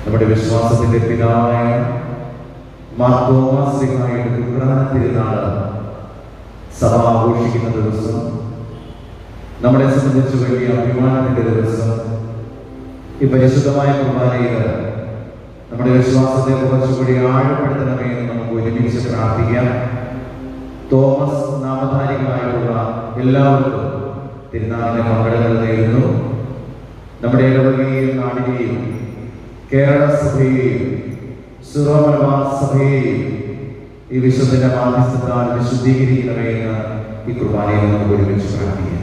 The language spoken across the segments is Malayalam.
നമ്മുടെ വിശ്വാസത്തിന്റെ പിതാവായ മാർത്തോമാശ്ലീഹായുടെ തിരുനാൾ തിരുനാള് സഭ ആഘോഷിക്കുന്ന ദിവസം, നമ്മളെ സംബന്ധിച്ച് വലിയ അഭിമാനത്തിന്റെ ദിവസം. ഈ പരിശുദ്ധമായ കുർബാനയിൽ നമ്മുടെ വിശ്വാസത്തെ കുറച്ചുകൂടി ആഴപ്പെടുത്തണമേ എന്ന് നമുക്ക് ഒരുമിച്ച് പ്രാർത്ഥിക്കാം. തോമസ് നാമധാരികളായിട്ടുള്ള എല്ലാവർക്കും തിരുനാളിന്റെ മംഗളങ്ങൾ നേരുന്നു. നമ്മുടെ ഇടവകയെയും നാടിനെയും കേരള സഭയെയും സിറോ മലബാർ സഭയെയും ഈ വിശുദ്ധന്റെ മാധ്യസ്ഥത്താൽ വിശുദ്ധീകരിക്കണമേ എന്ന് ഈ കുർബാനയിൽ നമുക്ക് ഒരുമിച്ച് പ്രാർത്ഥിക്കാം.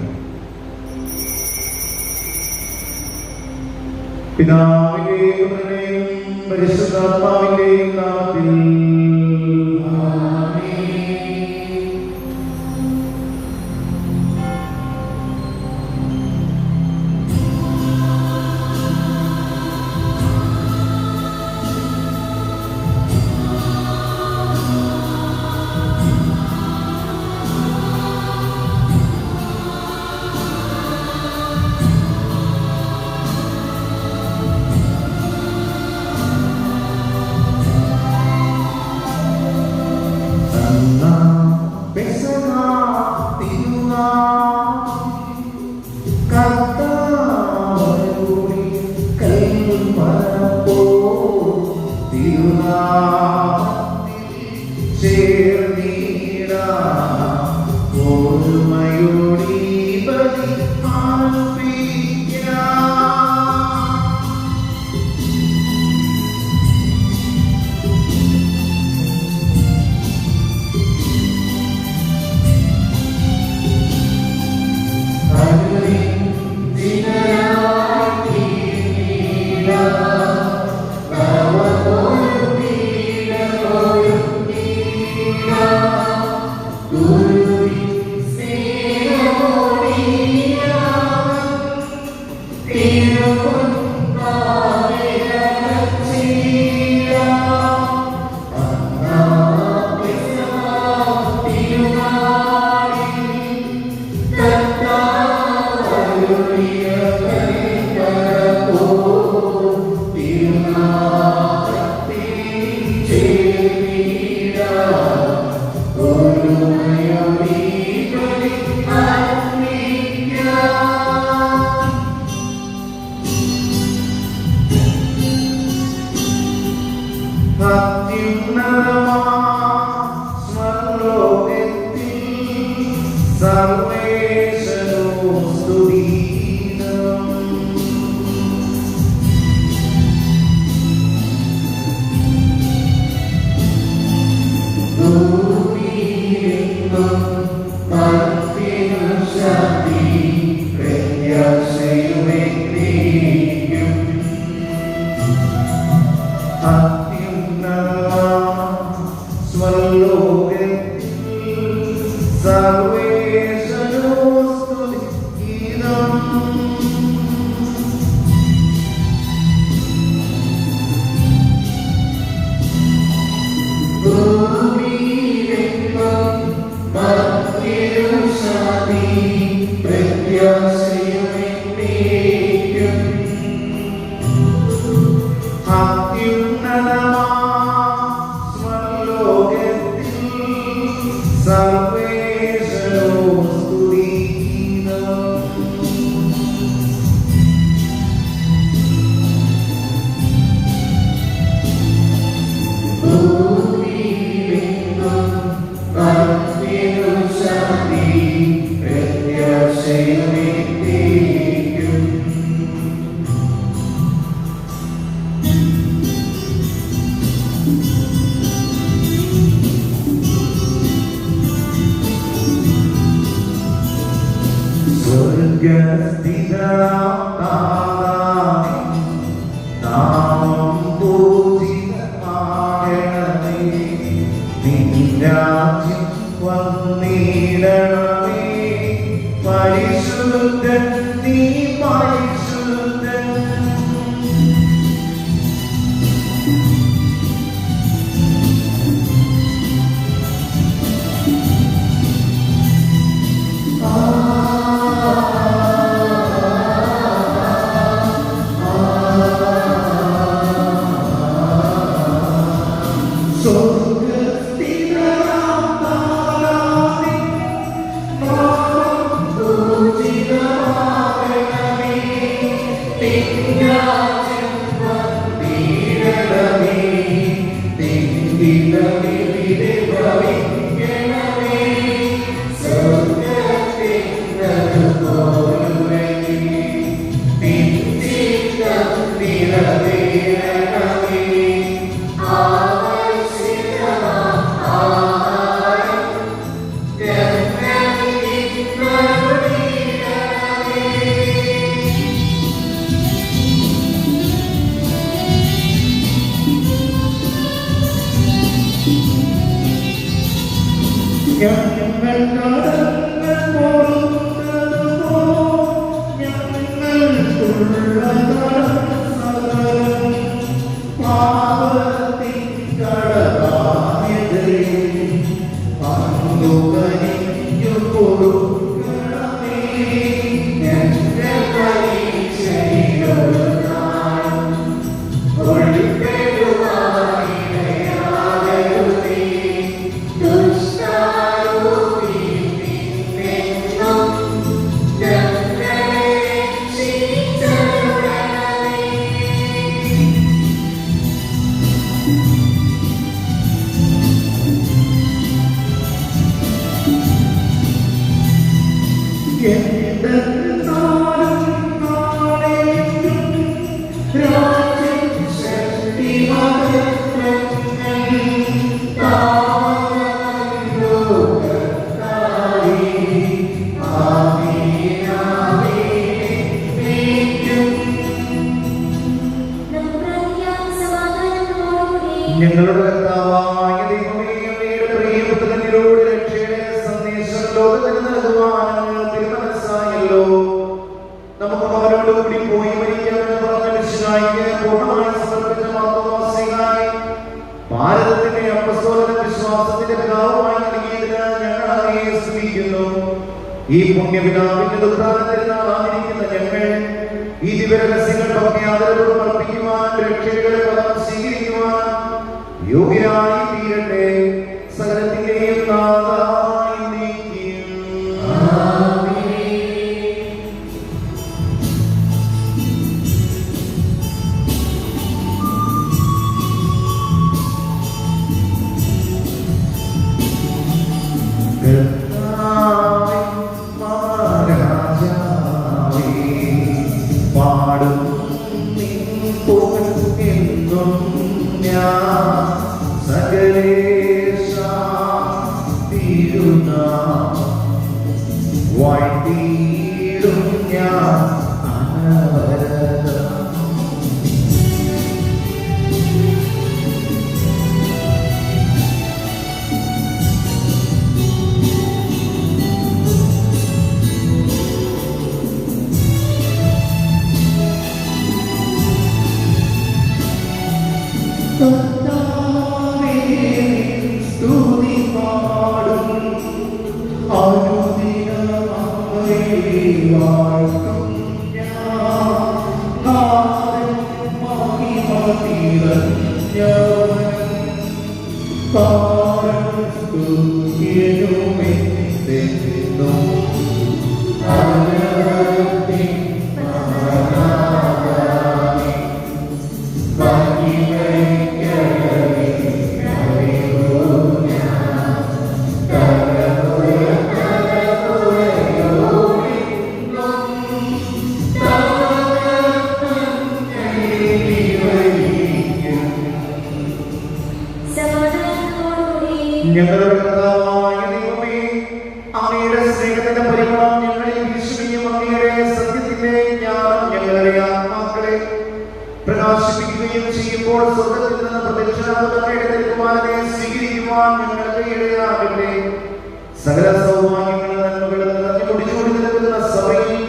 പിതാവിന്റെയും പരിശുദ്ധാത്മാവിന്റെയും നാമത്തിൽ ഞങ്ങളുടെ കർത്താവായ ദൈവമേ, അങ്ങയുടെ പ്രിയപുത്രനിലൂടെ രക്ഷയുടെ സന്ദേശം ലോകത്തിന് നൽകുവാൻ തിരുമനസ്സായല്ലോ. നമുക്ക് അവരോട് കൂടി പോയി മരിക്കാമെന്ന് പറഞ്ഞ മിശിഹായിക്ക് പൂർണ്ണമായി സമർപ്പിച്ച മാർത്തോമാസ്ലീഹായെ ഭാരതത്തിന്റെ അപ്പസ്തോലിക വിശ്വാസത്തിന്റെ പിതാവുമായി നൽകിയതിന് ഞങ്ങൾ അങ്ങയെ സ്തുതിക്കുന്നു. ഈ പുണ്യപിതാവിന്റെ ഉദ്ധാനത്തിനാൾ ആയിരിക്കുന്ന ഞങ്ങൾ ഈ ദിവരഹസ്യങ്ങൾ ഭക്തിയാദരവോടും അർപ്പിക്കുവാൻ രക്ഷയുടെ പദം സ്വീകരിക്കുവാൻ യോഗ്യരായി തീരട്ടെ. സകലത്തിന്റെയും നാഥായി നീക്കും. പാടും എന്നും ഞാൻ സകലേശ വാഴ്ത്തിയിടും ഞാൻ അനവരതം. ഞങ്ങളുടെ കർത്താവായ ദൈവമേ, അങ്ങയുടെ സ്നേഹത്തിന്റെ പരിമളം ഞങ്ങളിൽ വീശുകയും അങ്ങയുടെ സത്യത്തിന്റെ ജ്ഞാനം ഞങ്ങളുടെ ആത്മാക്കളെ പ്രകാശിപ്പിക്കുകയും ചെയ്യുമ്പോൾ സ്വർഗ്ഗത്തിൽ നിന്ന് പ്രത്യക്ഷനാകുന്ന തിരുക്കുമാരനെ സ്വീകരിക്കുവാൻ ഞങ്ങൾക്ക് ഇടയാകട്ടെ. സകല സൗഭാഗ്യങ്ങളും നന്മകളും നിറഞ്ഞു കുടിച്ചുകൂടി നിൽക്കുന്ന സഭയിൽ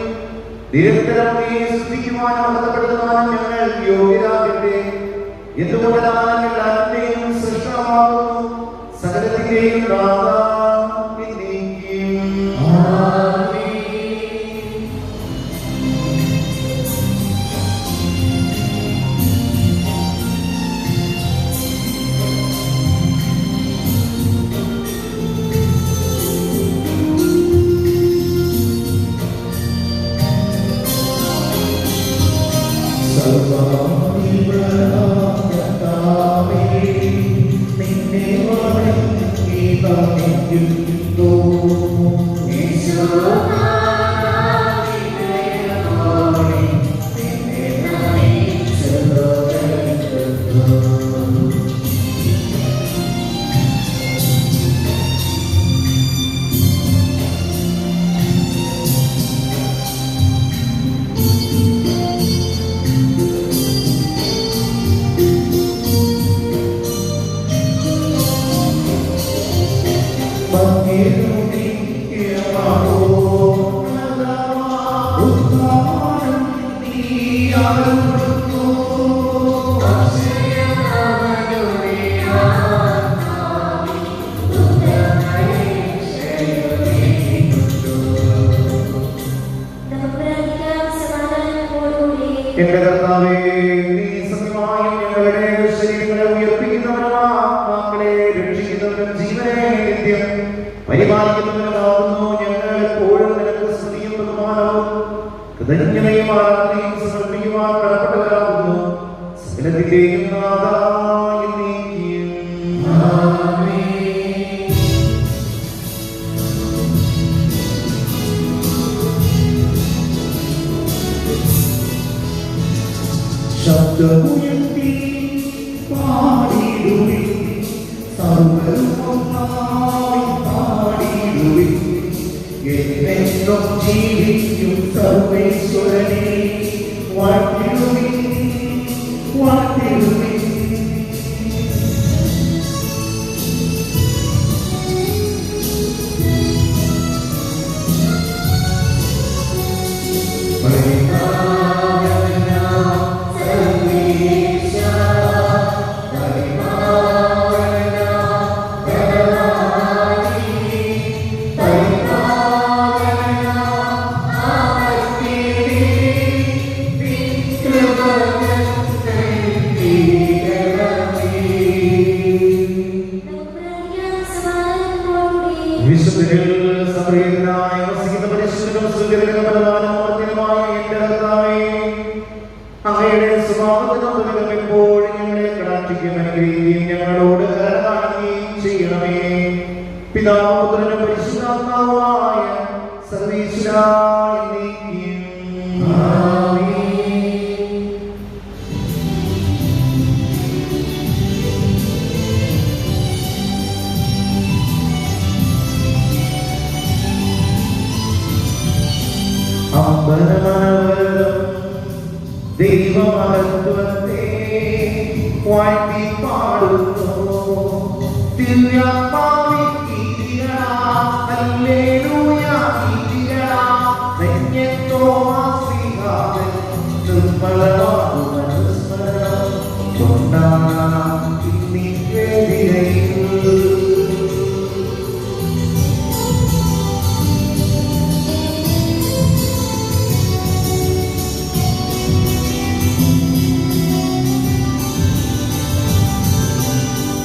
നിരന്തരം സ്തുതിക്കുവാനും മഹത്വപ്പെടുത്തുവാനും ഞങ്ങൾ യോഗ്യരാകട്ടെ. എന്തുകൊണ്ടാണ് എല്ലാത്തിന്റെയും സൃഷ്ടമാകുന്നു, സകലത്തിന്റെയും ഞങ്ങളുടെ ശരീരങ്ങളെ ഉയർപ്പിക്കുന്നവനും ആത്മാക്കളെ രക്ഷിക്കുന്നവനും ജീവനെ നിത്യം പരിപാലിക്കുന്നവനുമാകുന്നു. ഞങ്ങൾ എപ്പോഴും നിനക്ക് സ്തുതിയും ബഹുമാനവും കൃതജ്ഞതയും ആരാധനയും സമർപ്പിക്കുവാൻ കടപ്പെട്ടവരാകുന്നു. സകലത്തിന്റെയും നാഥായ നീക്കും. ശബ്ദമുയർത്തി പാടിടുവിൻ, സർവ്വരുമൊന്നായി പാടിടുവിൻ. എന്നെന്നും ജീവിക്കും സർവേശ്വരനെ വാഴ്ത്തിടുവിൻ, വാഴ്ത്തിടുവിൻ. അങ്ങയുടെ സ്വഭാവത്തിനൊപ്പം എപ്പോഴും ഞങ്ങളെ കടാക്ഷിക്കും, അനുഗ്രഹിക്കുകയും ഞങ്ങളോട് കരുണ കാണിക്കുകയും ചെയ്യണമേ. പിതാവും പുത്രനും പരിശുദ്ധാത്മാവുമായ സർവ്വേശ്വരായ നീക്കും. ദൈവമഹത്വത്തെ വാഴ്ത്തി പാടുന്നു. ദിവ്യാത്മാവിൻ കീർത്തികളാം, ഹല്ലേലൂയ കീർത്തികളാം. ധന്യത്തോമാശ്രീകാവൻ നിർമ്മലമാകും അനുസ്മരണം കൊണ്ടാടാം ഇന്നീ വേദികയിൽ.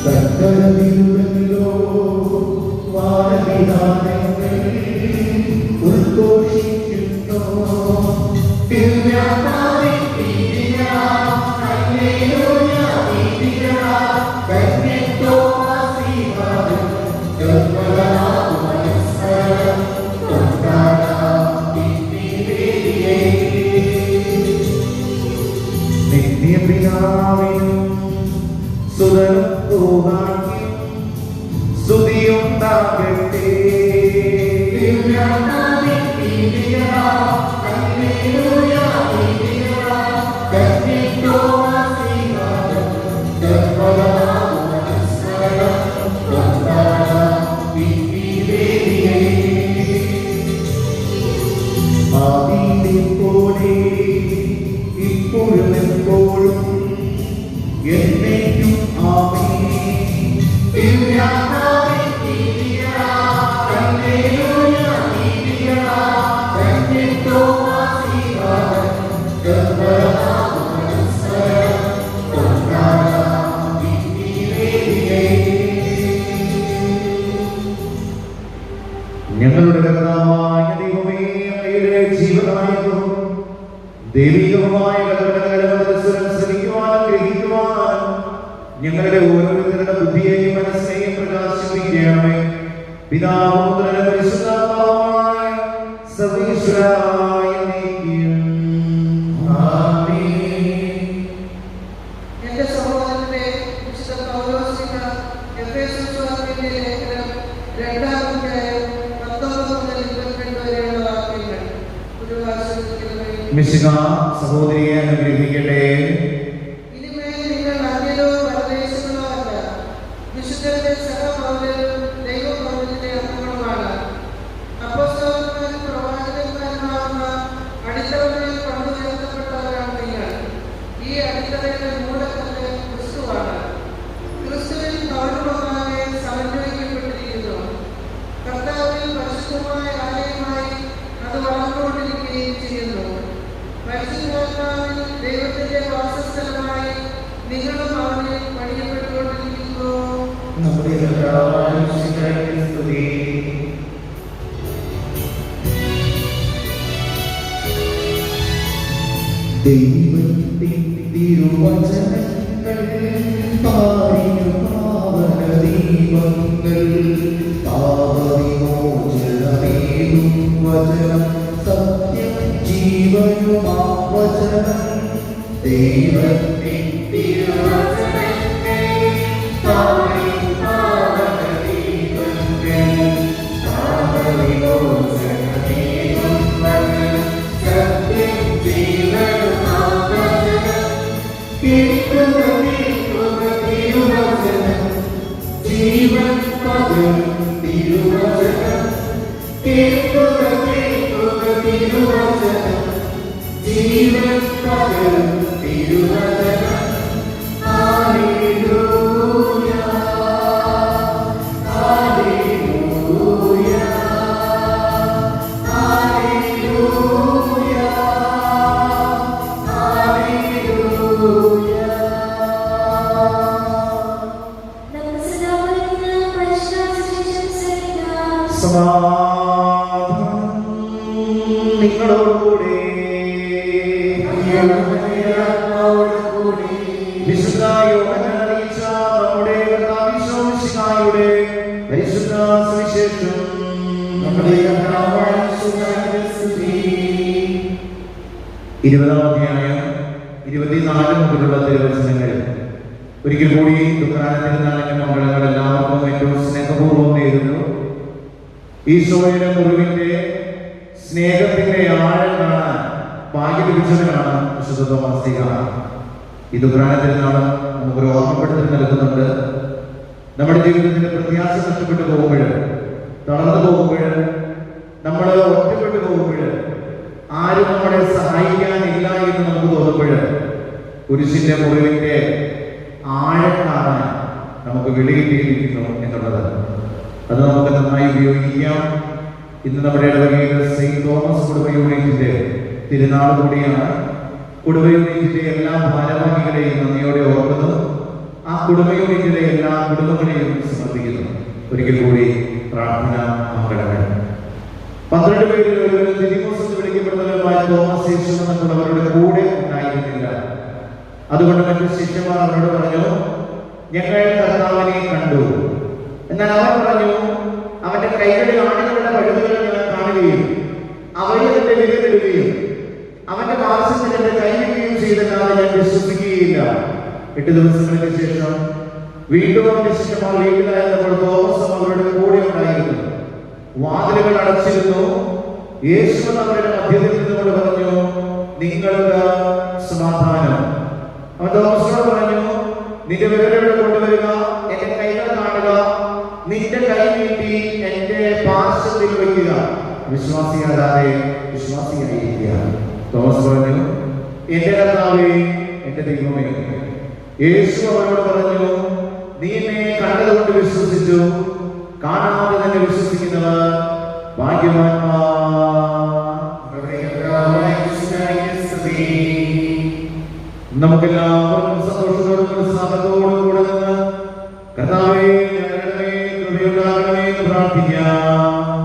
കർത്തവ്യത്തിലോ വാരവിധാനങ്ങൾ ഉദ്ഘോഷിക്കുന്നു. ദിവ്യാത്മാവിൻ കീർത്തികളാം, ഹല്ലേലൂയ കീർത്തികളാം. ധന്യത്തോമാശ്രീകാവൻ നിർമ്മലമാകും അനുസ്മരണം കൊണ്ടാടാം ഇന്നീ വേദികയിൽ. നിത്യപിതാവിനും സുതനും സ്തുതിയുണ്ടാകട്ടെ. ദിവ്യാത്മാവിൻ കീർത്തികളാം, ഹല്ലേലൂയ കീർത്തികളാം. ധന്യത്തോമാശ്രീകാവൻ നിർമ്മലമാകും അനുസ്മരണം കൊണ്ടാടാം ഇന്നീ വേദികയിൽ. ആദിയിലെ പോലെ ഇപ്പോഴും എപ്പോഴും എന്നേക്കും ആമേൻ. ദിവ്യാത്മാവിൻ കീർത്തികളാം, ഹല്ലേലൂയ കീർത്തികളാം. ധന്യത്തോമാശ്രീകാവൻ നിർമ്മലമാകും അനുസ്മരണം കൊണ്ടാടാം ഇന്നീ വേദികയിൽ. ഞങ്ങളുടെ കർത്താവായ ദൈവമേ, അങ്ങയുടെ ജീവനായകവും ദൈവികവുമായ ഞങ്ങളുടെ ഓരോരുത്തരുടെ ബുദ്ധിയെയും മനസ്സിനെയും പ്രകാശിപ്പിക്കണമേ. പിതാവും പുത്രനും പരിശുദ്ധാത്മാവുമായ സർവ്വേശ്വരായ നീക്കും. ആമേൻ. എന്റെ സഹോദരന്റെ വിശുദ്ധ പൗലോസ്ലീഹ എഫേസ്യർക്കാർക്ക് ലേഖനം 2-ാം അധ്യായം 19 മുതൽ 22 വരെയുള്ള വാക്യങ്ങൾ ഒരു വാചകത്തിലൂടെ മിശിഹ സഹോദരിയെ അനുഗ്രഹിക്കട്ടെ. ഇനിമേൽ നിങ്ങൾ അന്യരോ പരദേശങ്ങളോ അല്ല, വിശുദ്ധരുടെ സഹപൗരരും ദൈവഭവനത്തിന്റെ അംഗങ്ങളുമാണ്. അപ്പോസ്തലന്മാരും പ്രവാചകന്മാരുമാകുന്ന അടിത്തറകളിൽ പണിതുയർത്തപ്പെട്ടവരാണ് നിങ്ങൾ. ഈ അടിത്തറയുടെ മൂലക്കല്ല് ക്രിസ്തുവാണ്. ക്രിസ്തുവിൽ പൗരന്മാരെ സമന്വയിക്കപ്പെട്ടിരിക്കുന്നു. കർത്താവിൽ പരിശുദ്ധമായ ആലയമായി അത് വളർന്നുകൊണ്ടിരിക്കുകയും ചെയ്യുന്നു. പരിശുദ്ധാത്മാവിൽ ദൈവത്തിന്റെ വാസസ്ഥലം നിങ്ങളോടുകൂടെ വിശുദ്ധ യോഹന്നാൻ അറിയിച്ച നമ്മുടെ കർത്താവിന്റെ പരിശുദ്ധ സുവിശേഷം. 20-ാം അധ്യായം 24 മുതലുള്ള തിരുവചനങ്ങൾ. ഒരിക്കൽ കൂടി ദുഃഖാനത്തിരുന്നാളിന്റെ മംഗളങ്ങൾ എല്ലാവർക്കും ഏറ്റവും സ്നേഹപൂർവ്വം നേരുന്നു. ഈശോയുടെ മുറിവിന്റെ സ്നേഹത്തിന്റെ ആഴം കാണാൻ ഭാഗ്യം ലഭിച്ചവനാണ് വിശുദ്ധ തോമസ് ലീഹ. ഈ ദുഃഖാനത്തിരുന്നാൾ നമുക്കൊരു ഓർമ്മപ്പെടുത്തൽ നൽകുന്നുണ്ട്. നമ്മുടെ ജീവിതത്തിന്റെ പ്രത്യാശ നഷ്ടപ്പെട്ടു പോകുമ്പോൾ, തളർന്നു പോകുമ്പോൾ, നമ്മൾ ഒറ്റപ്പെട്ടു പോകുമ്പോൾ, ആരും നമ്മളെ സഹായിക്കാനില്ല എന്ന് നമുക്ക് തോന്നുമ്പോൾ, കുരിശിന്റെ മുറിവിന്റെ ആഴം കാണാൻ നമുക്ക് വിലയിരുത്തിയിരിക്കുന്നു എന്നുള്ളത് അത് നമുക്ക് നന്നായി ഉപയോഗിക്കാം. ഇന്ന് നമ്മുടെ ഇടവകയിൽ സെയിന്റ് തോമസ് കുടുംബ യൂണിറ്റിന്റെ തിരുനാൾ കൂടിയാണ്. കുടുംബ യൂണിറ്റിന്റെ എല്ലാ ഭാരവാഹികളെയും നന്ദിയോടെ ഓർക്കുന്നു. ആ കുടുംബ യൂണിറ്റിലെ എല്ലാ കുടുംബങ്ങളെയും സമർപ്പിക്കുന്നു. ഒരിക്കൽ കൂടി പ്രാർത്ഥന മംഗളങ്ങൾ. 12 പേരിൽ ഒരു ദിദിമോസ് എന്ന് വിളിക്കപ്പെടുന്നവരുമായ തോമസ് യേശു എന്നവരുടെ കൂടെ ഉണ്ടായിരുന്നില്ല. അതുകൊണ്ട് മറ്റു ശിഷ്യന്മാർ അവരോട് പറഞ്ഞു, ഞങ്ങൾ കർത്താവിനെ കണ്ടു. എന്നാൽ അവൻ പറഞ്ഞു, അവന്റെ കൈകളിൽ ആണികളുടെ പഴുതുകൾ ഞാൻ കാണുകയും അവയിൽ എന്റെ വിരലിടുകയും അവന്റെ പാർശ്വത്തിൽ എന്റെ കൈവയ്ക്കുകയും ചെയ്തല്ലാതെ ഞാൻ വിശ്വസിക്കുകയില്ല. 8 ദിവസങ്ങൾക്ക് ശേഷം വീണ്ടും അവന്റെ ശിഷ്യന്മാർ വീട്ടിലായിരുന്നപ്പോൾ തോമസ് അവരുടെ കൂടെ ഉണ്ടായിരുന്നു. വാതിലുകൾ അടച്ചിരുന്നു. യേശു അവരുടെ മധ്യത്തിൽ നിന്നുകൊണ്ട് പറഞ്ഞു, നിങ്ങൾക്ക് സമാധാനം. അവൻ തോമസിനോട് പറഞ്ഞു, നിന്റെ വിരലുകൾ കൊണ്ടുവരിക, എന്റെ കൈകൾ കാണുക, നിന്റെ കൈ നീട്ടി എന്റെ പാർശ്വത്തിൽ വയ്ക്കുക. വിശ്വാസിയാകാതെ വിശ്വാസിയായിരിക്കുക. തോമസ് പറഞ്ഞു, എന്റെ കർത്താവേ, എന്റെ ദൈവമേ. യേശു അവരോട് പറഞ്ഞു, നീ എന്നെ കണ്ടതുകൊണ്ട് വിശ്വസിച്ചു, കാണാതെ തന്നെ വിശ്വസിക്കുന്നവർ ഭാഗ്യവാന്മാർ. നമുക്കെല്ലാവർക്കും സന്തോഷത്തോടും ഉത്സാഹത്തോടും കൂടെ നിന്ന് കർത്താവേ ഞങ്ങളുടെ കൃപയുണ്ടാകണമേ എന്ന് പ്രാർത്ഥിക്കാം.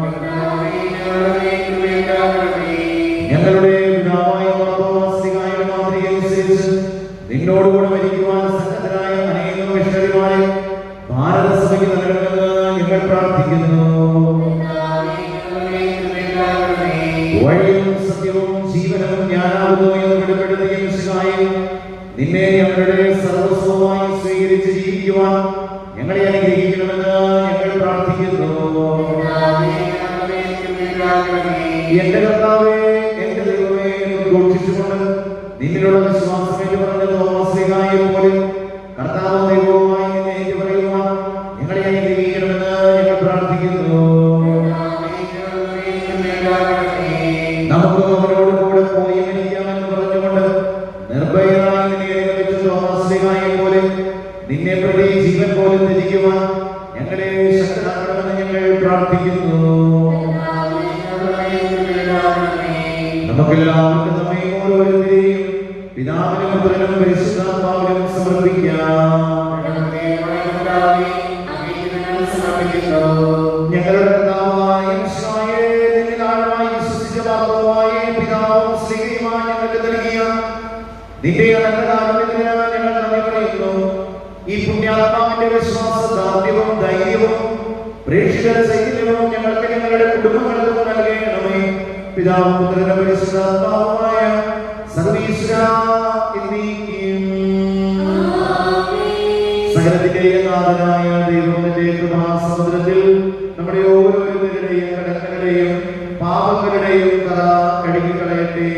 ഞങ്ങളുടെ പിതാവായ മാർത്തോമാസ്ലിഹായുടെ മാതൃകയനുസരിച്ച് നിന്നോടുകൂടെ മരിക്കുവാൻ സന്നദ്ധരായ അനേകം മിഷണറിമാരെ ഭാരതസഭയ്ക്ക് നൽകണമെന്ന് ഞങ്ങൾ പ്രാർത്ഥിക്കുന്നു. വഴിയും സത്യവും ജീവനും ഞാനാകുന്നു എന്ന് വെളിപ്പെടുത്തിയ മിശിഹായേ, നിന്നെ ഞങ്ങളുടെ സർവസ്വമായി സ്വീകരിച്ച് ജീവിക്കുവാൻ ഞങ്ങളെ അനുഗ്രഹിക്കണമെന്ന് ഞങ്ങൾ പ്രാർത്ഥിക്കുന്നു. എന്റെ കർത്താവേ, എന്റെ ദൈവമേ എന്ന് ഘോഷിച്ചുകൊണ്ട് നിന്നിലുള്ള വിശ്വാസം ഏറ്റുപറഞ്ഞ തോമസ് ലീഹായെ പോലെ കർത്താവും ദൈവവുമായി നിന്നെ ഏറ്റുപറയുവാൻ ഞങ്ങളെ അനുഗ്രഹിക്കണമെന്ന് ഞങ്ങൾ പ്രാർത്ഥിക്കുന്നു. നമുക്ക് അവരോട് കൂടെ പോയി മരിക്കാമെന്ന് പറഞ്ഞുകൊണ്ട് നിർഭയനായി നിന്നെ അനുഗമിച്ച തോമസ് ലീഹായെ പോലെ നിന്നെ പ്രതി ജീവൻ പോലും ത്യജിക്കുവാൻ ഞങ്ങളെ ശക്തരാക്കണമെന്ന് ഞങ്ങൾ പ്രാർത്ഥിക്കുന്നു. നമുക്കെല്ലാവർക്കും നമ്മെ ഓരോരുത്തരെയും പിതാവിനും പുത്രനും പരിശുദ്ധാത്മാവിനും സമർപ്പിക്കാം. ഞങ്ങളുടെ കർത്താവായ ഈശോയെ, നിന്നിൽ ആഴമായി വിശ്വസിച്ച മാർഗ്ഗമായ പിതാവും സ്ത്രീയുമായി ഞങ്ങൾക്ക് നൽകിയ നിന്റെ അനന്തകാരുണ്യത്തിന് ഞങ്ങൾ നന്ദി പറയുന്നു. ഈ പുണ്യാത്മാവിന്റെ വിശ്വാസദാർഢ്യവും ധൈര്യവും പ്രേക്ഷിത ചൈതന്യവും ഞങ്ങൾക്ക് ഞങ്ങളുടെ കുടുംബങ്ങൾക്കും നൽകണമേ. പിതാവും പുത്രനും പരിശുദ്ധാത്മാവുമായ സർവീശ്വരാ എന്നേക്കും സകലത്തിന്റെയും നാഥനായ ദൈവത്തിന്റെ കൃപാസമുദ്രത്തിൽ നമ്മുടെ ഓരോരുത്തരുടെയും കടങ്ങളുടെയും പാപങ്ങളുടെയും കഥ കഴുകിക്കളയട്ടെ.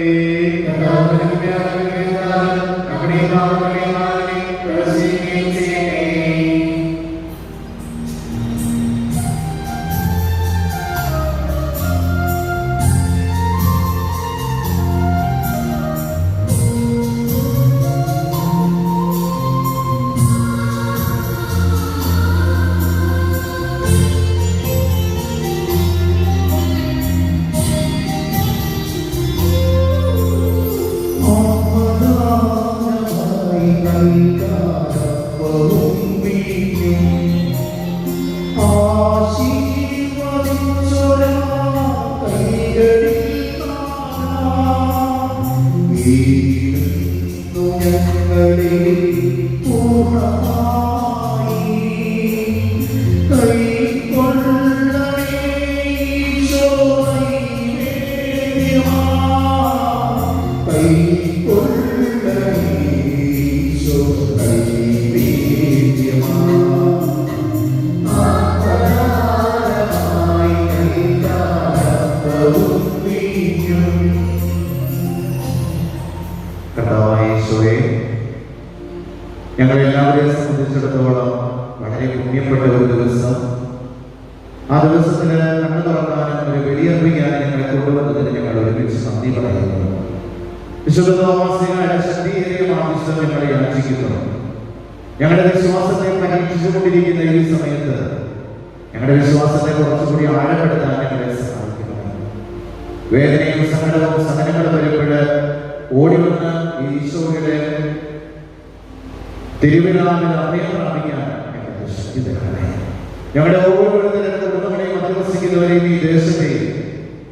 ഞങ്ങളെല്ലാവരെയും സംബന്ധിച്ചിടത്തോളം വളരെ പുണ്യപ്പെട്ട ഒരു ദിവസം. ആ ദിവസത്തിന് കണ്ണു തുറക്കാനും ഒരു വെടിയർപ്പിക്കാനും ഞങ്ങളെ കൊണ്ടുവന്നതിന് ഞങ്ങൾ ഒരുമിച്ച് നന്ദി പറയുന്നു. വിശുദ്ധ തോമാശ്ലീഹായുടെ ശക്തിയേറിയ മാധ്യസ്ഥം ഞങ്ങളെ യാചിക്കുന്നു. ഞങ്ങളുടെ വിശ്വാസത്തെ പരീക്ഷിച്ചുകൊണ്ടിരിക്കുന്ന ഈ സമയത്ത് ഞങ്ങളുടെ വിശ്വാസത്തെ കുറച്ചുകൂടി ആഴപ്പെടുത്താൻ ഞങ്ങളെ സഹായിക്കുന്നു. വേദനയും സങ്കടവും സഹനങ്ങളും വരുമ്പോൾ ഓടിവന്ന് ഈശോയുടെ തിരുവിതാവിൽ അഭയം പ്രാപിക്കാൻ ഞങ്ങളുടെ ശക്തി തരണമേ. ഞങ്ങളുടെ ഓരോരുത്തരുടെ കുടുംബങ്ങളെയും അധിവസിക്കുന്നവരെയും ഈ ദേശത്തെയും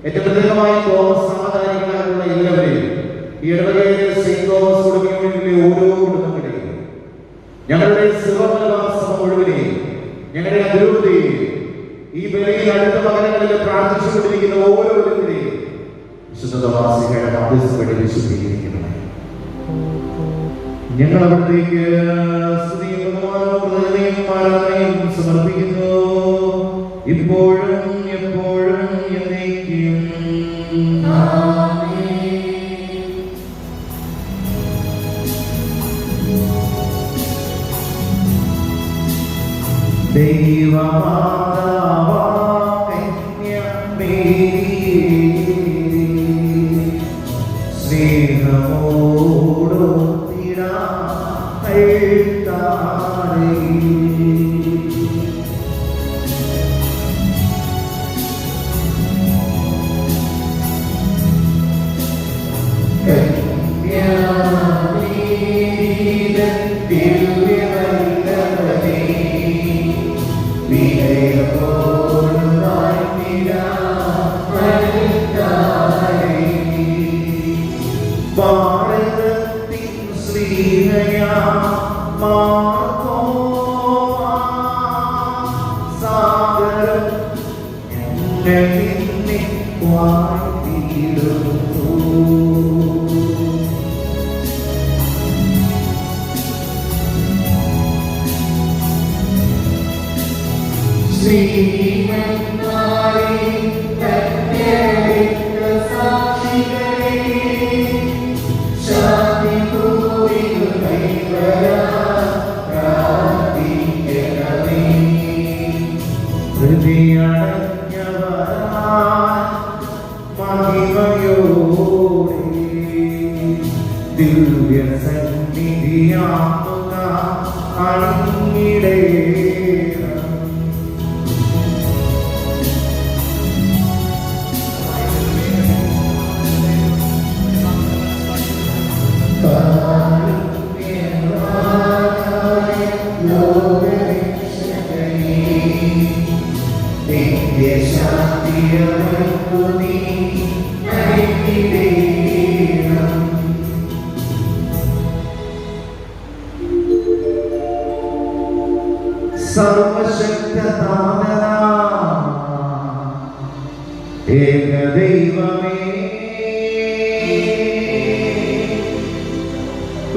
ഏറ്റവും പ്രത്യേകമായി തോമസ് സമാധാനികളായിട്ടുള്ള എല്ലാവരെയും ഈ ഇടവകയിലെ സെയിന്റ് തോമസ് കുടുംബങ്ങളിലെ ഓരോ കുടുംബങ്ങളെയും ഞങ്ങളുടെ സഭ മുഴുവനെയും ഞങ്ങളുടെ അതിരൂപതയെയും ഈ ബലിയിൽ അടുത്ത മകനങ്ങളിൽ പ്രാർത്ഥിച്ചുകൊണ്ടിരിക്കുന്ന ഓരോരുത്തരെയും വിശുദ്ധ തോമാശ്ലീഹായുടെ മാധ്യസ്ഥം വഴി വിശുദ്ധീകരിക്കണമേ. ഞങ്ങൾ അവിടത്തേക്ക് സ്തുതിയും ബഹുമാനവും ആരാധനയും സമർപ്പിക്കുന്നു, ഇപ്പോഴും എപ്പോഴും എന്നേക്കും.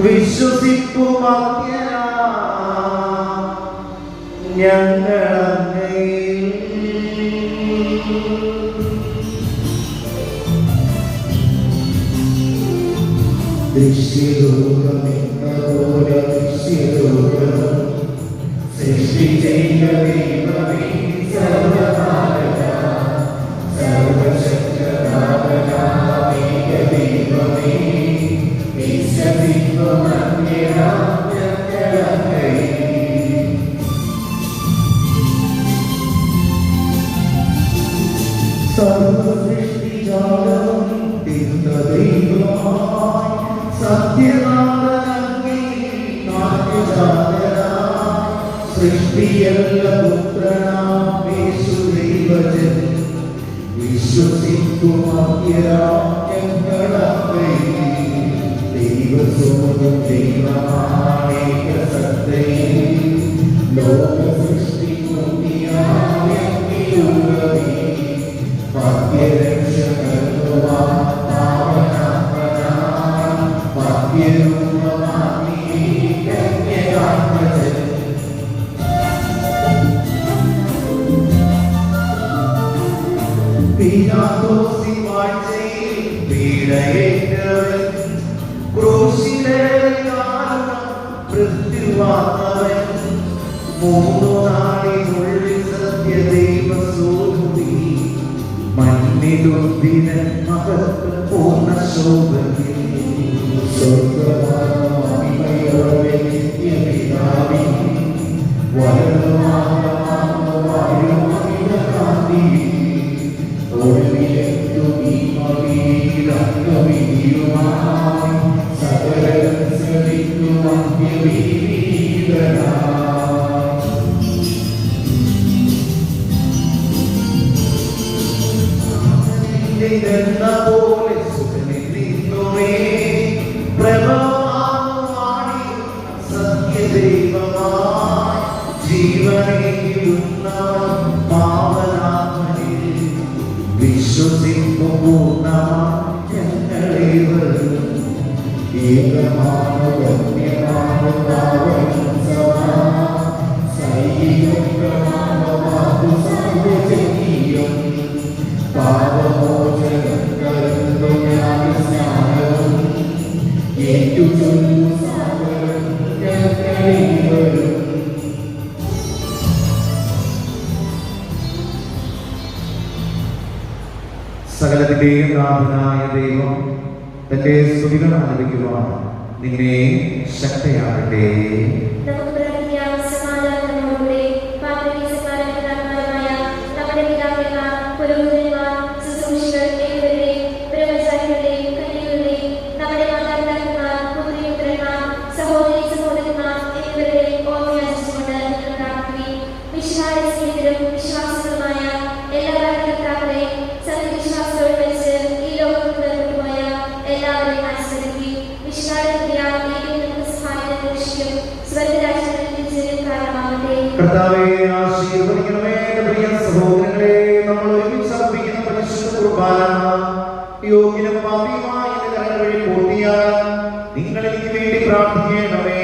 വിശ്വസിപ്പും ഞങ്ങളങ്ങയിൽ ദൃശ്യലോകമെന്ന പോലെ ദൃശ്യലോകം സൃഷ്ടി ചെയ്ത ദൈവമേ സർവകാലക സർവശക്തനാമേക ദൈവമേ വിശ്വസിക്കുമന്യരാം ഞങ്ങളങ്ങയിൽ സർവസൃഷ്ടിജാലം തീർത്ത ദൈവമായി സൃഷ്ടിയല്ല പുത്രനാം യേശു ദൈവജൻ വിശ്വസിക്കുമന്യരാജ്ഞങ്ങളങ്ങയിൽ ദൈവസോദം ദൈവമാണേക സത്തയിൽ ലോക സൃഷ്ടിക്കുന്നിയായുള്ളവേ മൂന്നു നാളിനുള്ളിൽ സത്യദൈവസോദി മണ്ണിലുദ്ധിനൻ മഹത്വം പൂർണ്ണ ശോഭയിൽ സ്വർഗവാനോടെ നിത്യപിതാവി വരദമാനമായുമീതകാന്തി ഒളിവിലെത്തു ഭീമവീരംഗവിധിയുമായി സകലം ശ്രമിക്കും അന്ത്യവീരനാ പോലെ സുഖനിന്നുമേ പ്രഭവാണി സത്യദൈവമായി ജീവനേകിടുന്ന പാവനാത്മനിൽ വിശ്വസിപ്പു പൂർണ്ണമായി ഞങ്ങളേവരും ഏകമാണു ഗമ്യമാണു പാവനം സമാ സൈനികമാണു സാധ്യം പാപമോചനം കരുന്നു ജ്ഞാനസ്നാനവും ഏറ്റുചൊല്ലു സാഗരം ഞങ്ങളേവരും സകലത്തിന്റെയും നാഥനായ ദൈവം തന്റെ സ്തുതികൾ ആലപിക്കുവാൻ നിന്നെ ശക്തയാകട്ടെ. കർത്താവേ, ആശീർവദിക്കണമേ. പ്രിയ സഹോദരങ്ങളെ, നമ്മൾ ഒരുമിച്ച് അർപ്പിക്കുന്ന പരിശുദ്ധ കുർബാന യോഗ്യനും പാപിയുമായ എന്റെ കരങ്ങൾ വഴി പൂർത്തിയാകാൻ നിങ്ങൾ എനിക്ക് വേണ്ടി പ്രാർത്ഥിക്കണമേ.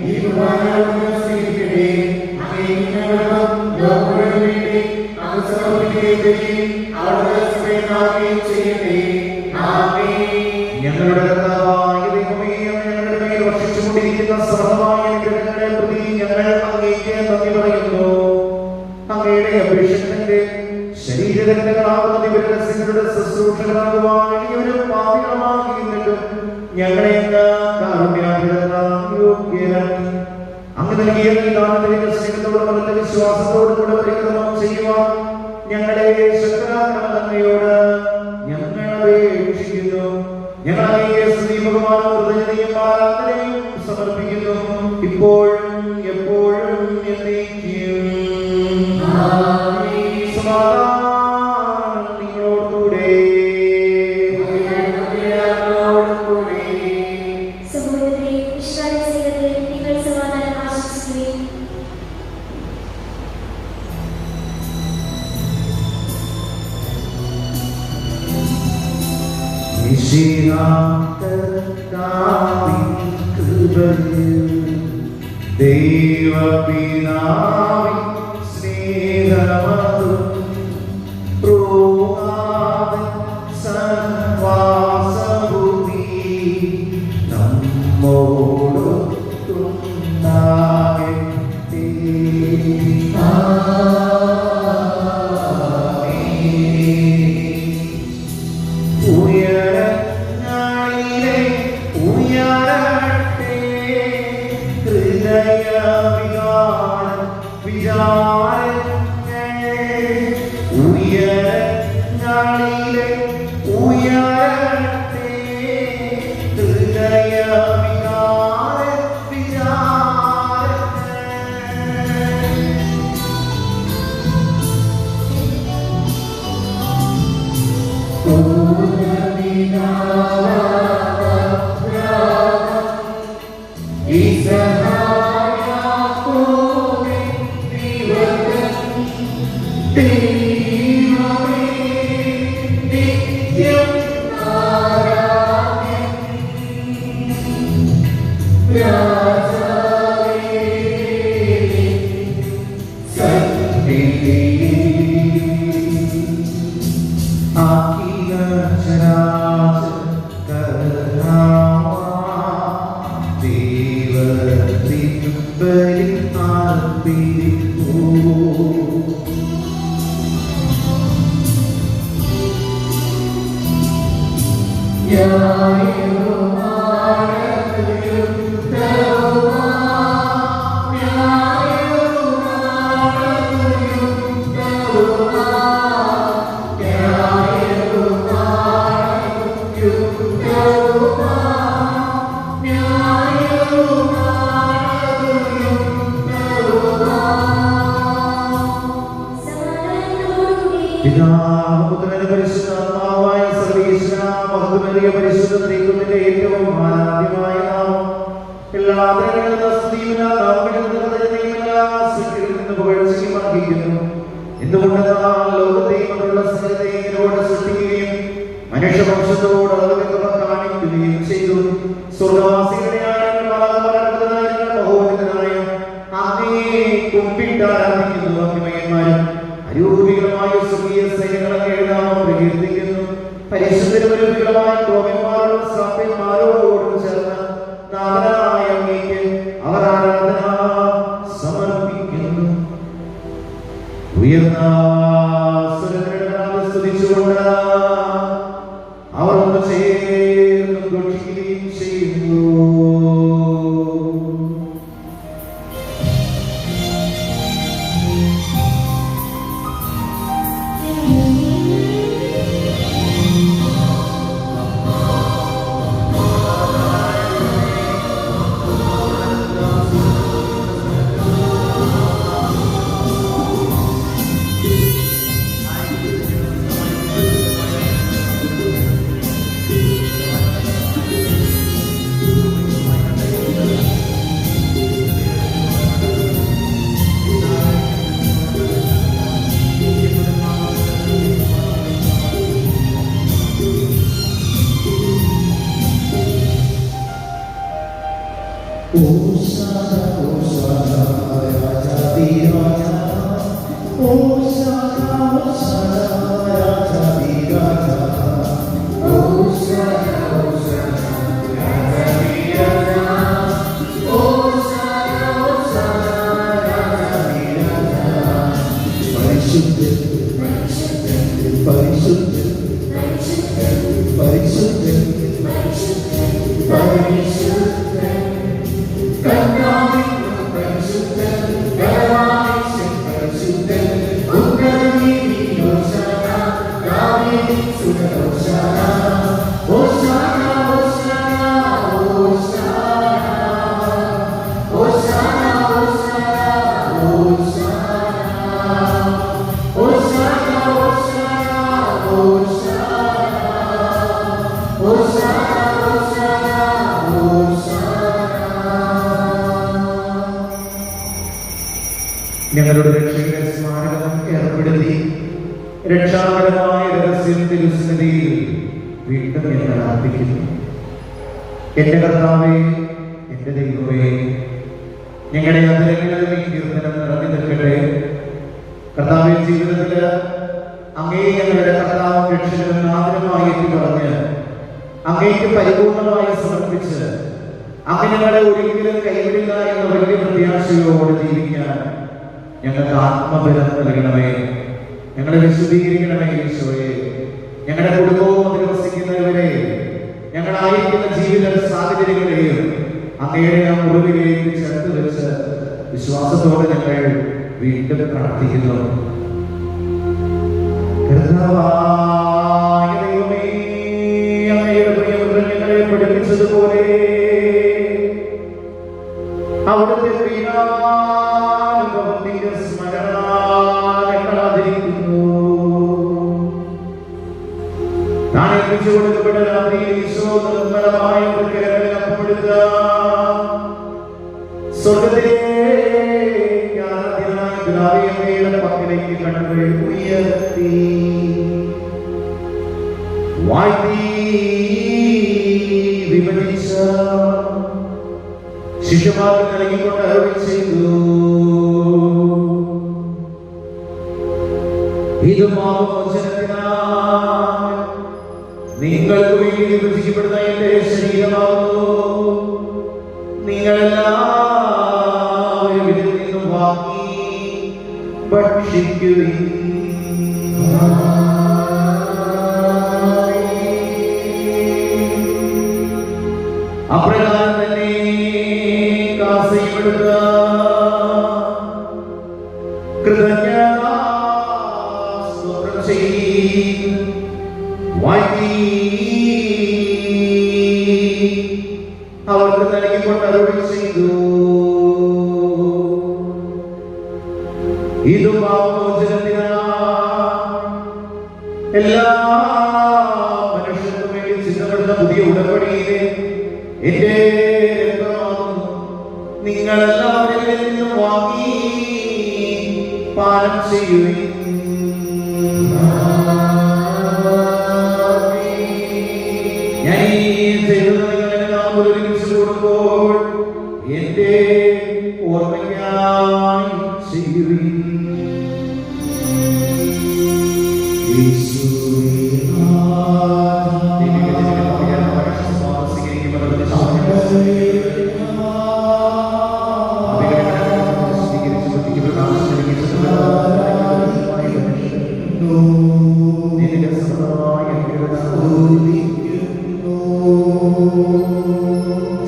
ഈ കുർബാന ഞങ്ങളുടെ കർത്താവായ ദൈവമേ, ഞങ്ങളുടെ മേൽ വർഷിച്ചുകൊണ്ടിരിക്കുന്ന സമൃദ്ധമായ അനുഗ്രഹങ്ങളെ പ്രതി ഞങ്ങൾ അങ്ങേക്ക് നന്ദി പറയുന്നു. അങ്ങയുടെ അഭിഷേകത്തിന്റെ ശരീരരക്തങ്ങളാകുന്ന ദിവ്യരഹസ്യങ്ങളുടെ ശുശ്രൂഷകളാകുവാൻ ഇനിയൊരു പാപികളുമാകിയിട്ടും ഞങ്ങളെ യോഗ്യരാക്കി അങ്ങ് നൽകിയ ദാനത്തിന്റെ സ്നേഹത്തോടും അവരുടെ വിശ്വാസത്തോടും കൂടെ പരിക്രമം ചെയ്യുവാൻ ഞങ്ങളെ ശക്തരാക്കണമെന്നയോട് ഞങ്ങൾ അപേക്ഷിക്കുന്നു. ഞങ്ങൾ ബഹുമാനവും കൃതജ്ഞതയും ആരാധനയും സമർപ്പിക്കുന്നു, ഇപ്പോഴും എപ്പോഴും എന്നേക്കും. സമാധാനം നിങ്ങളോടുകൂടെ. ഈശോയെ ദൈവപിതാവിൻ സ്നേഹമതും പ്രൂഹാദൻ സഹവാസഭൂമി നമ്മോടൊത്തുണ്ടാകട്ടെ. ഉയരങ്ങളിലെ ഉയരട്ടെ വിചാരങ്ങൾ ഉയരങ്ങളിലെ ഉയരട്ടെ പരിശുദ്ധാത്മാവായ സർവ്വേശ്വര മഹത്വമേറിയ പരിശുദ്ധ ത്രിത്വത്തിന്റെ ഏറ്റവും ആരാധ്യമായ നാമം എല്ലാ എന്തുകൊണ്ട് ലോകത്തെയും അവരുടെ സകലതയോട് സൃഷ്ടിക്കുകയും മനുഷ്യവംശത്തോട് അളവെത്തുക കാണിക്കുകയും ചെയ്തു. സ്വർഗവാസികളുടെ മഹോന്നതനായ അങ്ങയെ കുമ്പിട്ട് ആരാധിക്കുന്നു. അഭിമയന്മാരും അരൂപികളുമായ സ്വർഗീയ സൈന്യങ്ങളെ നാമം പ്രകീർത്തിക്കുന്നു. പരിശുദ്ധരൂപികളായ ഗോപന്മാരോടും സാപ്യന്മാരോടും ചേർന്ന് നാഥനായ അങ്ങേക്ക് അവർ ആരാധന സമർപ്പിക്കുന്നു. ഉയർന്ന സ്വരത്തിനെ സ്തുതിച്ചുകൊണ്ട് അവർ ഒന്ന് ചേർന്ന് ഘോഷിക്കുകയും ചെയ്യുന്നു. ഞങ്ങളുടെ രക്ഷകന്റെ സ്മാരകം ഏർപ്പെടുത്തി രക്ഷാകരമായ രഹസ്യം തിരുസന്നിധിയിൽ വീണ്ടും ഞങ്ങൾ അർപ്പിക്കുന്നു. എന്റെ കർത്താവേ, എന്റെ ദൈവമേ, ഞങ്ങളുടെ അന്തരങ്ങളിൽ ഈ കീർത്തനം നിറഞ്ഞു നിൽക്കട്ടെ. കർത്താവേ, ജീവിതത്തിൽ അങ്ങേ ഞങ്ങളുടെ കർത്താവ് രക്ഷകനും നാഥനുമായി പറഞ്ഞ് അങ്ങേക്ക് പരിപൂർണമായി സമർപ്പിച്ച് അങ്ങ് ഞങ്ങളെ ഒരിക്കലും കൈവിടില്ല എന്ന വലിയ പ്രത്യാശയോടെ ജീവിക്കാൻ ഞങ്ങൾക്ക് ആത്മബലം നൽകണമേ. ഞങ്ങളെ വിശുദ്ധീകരിക്കണമേ ഈശോയെ. ഞങ്ങളുടെ കുടുംബവും അധിവസിക്കുന്നവരെ, ഞങ്ങളായിരിക്കുന്ന ജീവിത സാഹചര്യങ്ങളെയും അങ്ങയുടെ ആ മുറിവിലേക്ക് ചേർത്ത് വെച്ച് വിശ്വാസത്തോടെ ഞങ്ങൾ വീണ്ടും പ്രാർത്ഥിക്കുന്നു. കർത്താവായ ദൈവമേ, അങ്ങയുടെ പ്രിയപുത്രൻ ഞങ്ങളെ പഠിപ്പിച്ചതുപോലെ അവിടുത്തെ പ്രിയാനുഭവത്തിന്റെ സ്മരണ ഞങ്ങൾ ആദരിക്കുന്നു. താൻ ഏൽപ്പിച്ചു കൊടുക്കപ്പെട്ട രാത്രിയിൽ ഈശോ നിർമ്മലമായ ഒരു കരങ്ങളിൽ അപ്പമെടുത്ത സ്വർഗ്ഗത്തിലേക്ക് ആരാധ്യനായ പിതാവേ, അങ്ങയുടെ പക്കലേക്ക് കണ്ണുകൾ ഉയർത്തി വാഴ്ത്തി വിഭജിച്ച ശിഷ്യന്മാർക്ക് നൽകിക്കൊണ്ട് അരുളി ചെയ്തു, ഇത് പാപമോചനത്തിനായി നിങ്ങൾക്ക് വേണ്ടി വിഭജിക്കപ്പെടുന്ന എന്റെ ശരീരമാകുന്നു. നിങ്ങളെല്ലാവരും ഇതിൽ നിന്നും വാങ്ങി ഭക്ഷിക്കുവിൻ. അപ്രകാരം തന്നെ കാസയുമെടുത്ത കൃതജ്ഞതാസ്തോത്രം ചെയ്ത് വാഴ്ത്തി അവർക്ക് നൽകിക്കൊണ്ട് അരുളി ചെയ്തു, ഇത് പാപമോചനത്തിനായി എല്ലാ മനുഷ്യർക്കും വേണ്ടി ചിന്തപ്പെടുന്ന പുതിയ ഉടമ്പടിയിലെ എന്റെ രക്തമാകുന്നു. നിങ്ങളെല്ലാവരിൽ നിന്നും വാങ്ങി പാനം ചെയ്യുവിൻ. ഞാൻ ഈ ചെയ്തത് നിങ്ങളെല്ലാം ഒരുമിച്ച് കൂടുമ്പോൾ എന്റെ ഓർമ്മയ്ക്കായി ചെയ്യുവിൻ.